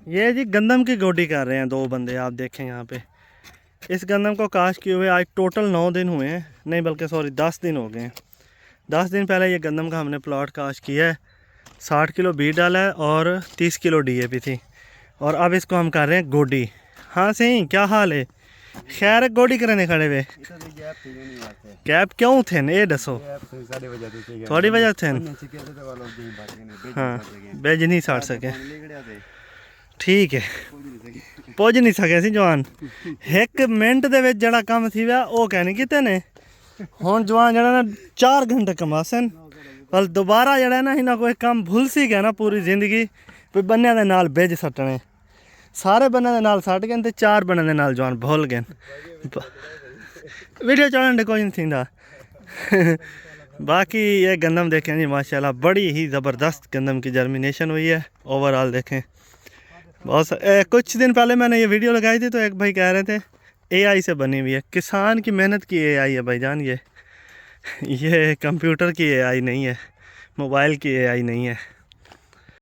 ये जी गंदम की गोडी कर रहे हैं दो बंदे, आप देखें यहाँ पे। इस गंदम को काश किए हुए आज टोटल 9 दिन हुए हैं, नहीं बल्कि सॉरी 10 दिन हो गए हैं। 10 दिन पहले ये गंदम का हमने प्लॉट काश किया है। 60 किलो बीज डाला है और 30 किलो डीएपी थी, और अब इसको हम कर रहे हैं गोडी। हाँ सही, क्या हाल है? खैर गोडी करने खड़े हुए। गैप क्यों थे ये दसो? थोड़ी वजह थे। हाँ बेज नहीं साड़ सके, ठीक है पुज नहीं सके सी जवान। एक मिनट दे विच जड़ा काम थी वया वो कहने किते ने हुण जवान जड़ा ना 4 घंटे कमासन, पर दोबारा जड़ा ना इन्हां कोई काम भूल सी गया ना पूरी जिंदगी भी बन्ने दे नाल बेज सट्टने। सारे बन्ने दे नाल सट गए ते 4 बन्ने दे नाल जवान भूल गए। वीडियो चलन दे कोई नहीं थींदा। बाकी ये गंदम देखें जी माशाल्लाह बड़ी ही ज़बरदस्त गंदम की जर्मिनेशन हुई है। ओवरऑल देखें बहुत कुछ दिन पहले मैंने ये वीडियो लगाई थी तो एक भाई कह रहे थे एआई से बनी हुई है। किसान की मेहनत की एआई है भाईजान ये कंप्यूटर की एआई नहीं है, मोबाइल की एआई नहीं है।